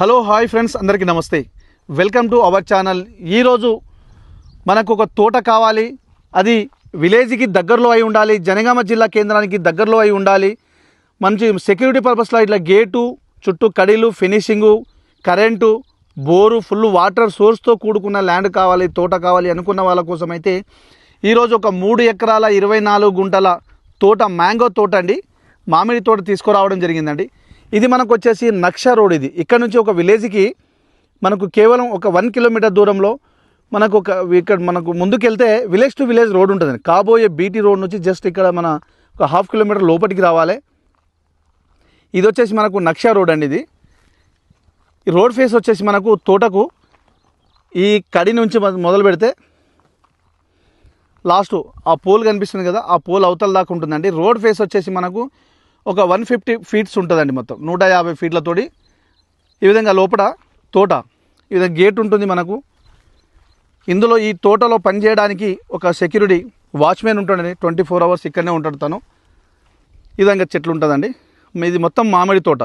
Hello hi friends, అందరికీ నమస్తే. Welcome to our channel. ఈరోజు మనకు ఒక తోట కావాలి. అది విలేజ్కి దగ్గరలో అయి ఉండాలి, జనగామ జిల్లా కేంద్రానికి దగ్గరలో అయి ఉండాలి. మంచి సెక్యూరిటీ పర్పస్లో ఇట్లా గేటు చుట్టూ కడీలు, finishing, current, bore, full water సోర్స్తో కూడుకున్న ల్యాండ్ కావాలి, తోట కావాలి అనుకున్న వాళ్ళ కోసం అయితే ఈరోజు ఒక 3 ఎకరాల 24 గుంటల తోట, మ్యాంగో తోట అండి, మామిడి తోట తీసుకురావడం జరిగిందండి. ఇది మనకు వచ్చేసి నక్ష రోడ్. ఇది ఇక్కడ నుంచి ఒక విలేజ్కి మనకు కేవలం ఒక 1 కిలోమీటర్ దూరంలో మనకు ఇక్కడ మనకు ముందుకెళ్తే విలేజ్ టు విలేజ్ రోడ్ ఉంటుందండి. కాబోయే బీటీ రోడ్ నుంచి జస్ట్ ఇక్కడ మన ఒక 1/2 కిలోమీటర్ లోపలికి రావాలి. ఇది వచ్చేసి మనకు నక్ష రోడ్ అండి. ఇది ఈ రోడ్ ఫేస్ వచ్చేసి మనకు తోటకు ఈ కడి నుంచి మొదలు పెడితే లాస్ట్ ఆ పోల్ కనిపిస్తుంది కదా, ఆ పోల్ అవతల దాకా ఉంటుందండి. రోడ్ ఫేస్ వచ్చేసి మనకు ఒక 150 ఫీట్స్ ఉంటుందండి. మొత్తం 150 ఫీట్లతోటి ఈ విధంగా లోపల తోట, ఈ విధంగా గేట్ ఉంటుంది మనకు. ఇందులో ఈ తోటలో పనిచేయడానికి ఒక సెక్యూరిటీ వాచ్మెన్ ఉంటాడండి, 24 అవర్స్ ఇక్కడనే ఉంటాడు తను. ఈ విధంగా చెట్లు ఉంటుందండి. ఇది మొత్తం మామిడి తోట.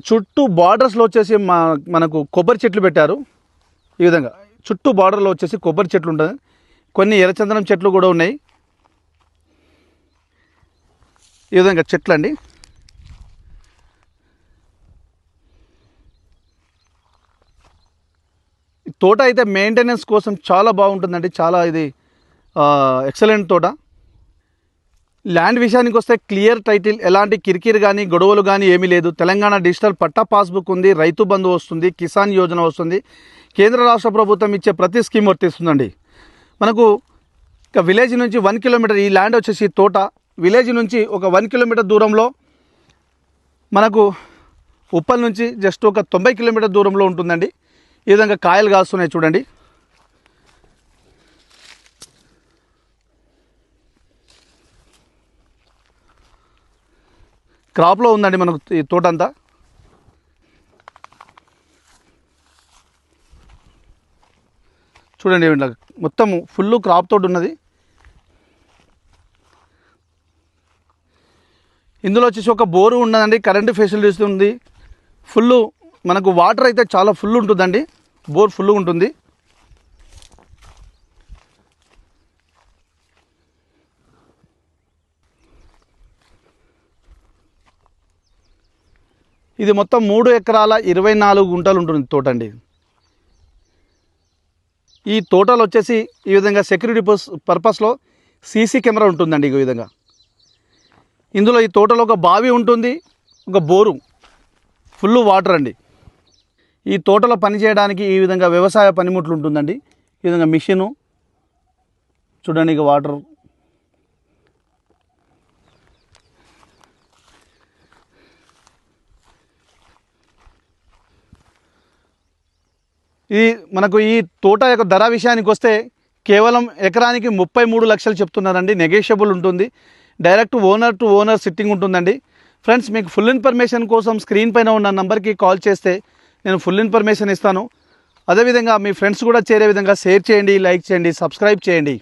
చుట్టూ బార్డర్స్లో వచ్చేసి మనకు కొబ్బరి చెట్లు పెట్టారు. ఈ విధంగా చుట్టూ బార్డర్లో వచ్చేసి కొబ్బరి చెట్లు ఉంటుంది, కొన్ని ఎర్రచందనం చెట్లు కూడా ఉన్నాయి. ఈ విధంగా చెట్లు అండి. తోట అయితే మెయింటెనెన్స్ కోసం చాలా బాగుంటుందండి, చాలా ఇది ఎక్సలెంట్ తోట. ల్యాండ్ విషయానికి వస్తే క్లియర్ టైటిల్, ఎలాంటి కిరికిరి కానీ గొడవలు కానీ ఏమీ లేదు. తెలంగాణ డిజిటల్ పట్టా పాస్బుక్ ఉంది, రైతు బంధు వస్తుంది, కిసాన్ యోజన వస్తుంది, కేంద్ర రాష్ట్ర ప్రభుత్వం ఇచ్చే ప్రతి స్కీమ్ వర్తిస్తుందండి. మనకు ఇక విలేజ్ నుంచి 1 కిలోమీటర్ ఈ ల్యాండ్ వచ్చేసి తోట విలేజ్ నుంచి ఒక 1 కిలోమీటర్ దూరంలో మనకు ఉప్పల్ నుంచి జస్ట్ ఒక 90 కిలోమీటర్ దూరంలో ఉంటుందండి. ఈ విధంగా కాయలు కాస్తున్నాయి చూడండి. క్రాప్లో ఉందండి మనకు ఈ తోట అంతా. చూడండి మొత్తము ఫుల్ క్రాప్ తోట ఉన్నది. ఇందులో వచ్చేసి ఒక బోరు ఉన్నదండి, కరెంటు ఫెసిలిటీస్ ఉంది. ఫుల్ మనకు వాటర్ అయితే చాలా ఫుల్ ఉంటుందండి, బోర్ ఫుల్ ఉంటుంది. ఇది మొత్తం 3 ఎకరాల 24 గుంటలు ఉంటుంది తోట అండి. ఈ తోటలో వచ్చేసి ఈ విధంగా సెక్యూరిటీ పర్పస్లో సీసీ కెమెరా ఉంటుందండి. ఈ విధంగా ఇందులో ఈ తోటలో ఒక బావి ఉంటుంది, ఒక బోరు, ఫుల్ వాటర్ అండి. ఈ తోటలో పని చేయడానికి ఈ విధంగా వ్యవసాయ పనిముట్లు ఉంటుందండి. ఈ విధంగా మిషను చూడండి, ఇక వాటర్. ఇది మనకు ఈ తోట యొక్క ధర విషయానికి వస్తే కేవలం ఎకరానికి 33 లక్షలు చెప్తున్నారండి. నెగోషియబుల్ ఉంటుంది. Direct owner to owner sitting ఉంటుందండి. ఫ్రెండ్స్, మీకు ఫుల్ ఇన్ఫర్మేషన్ కోసం స్క్రీన్ పైన ఉన్న నంబర్కి కాల్ చేస్తే నేను ఫుల్ ఇన్ఫర్మేషన్ ఇస్తాను. అదేవిధంగా మీ ఫ్రెండ్స్ కూడా చేరే విధంగా షేర్ చేయండి, లైక్ చేయండి, సబ్స్క్రైబ్ చేయండి.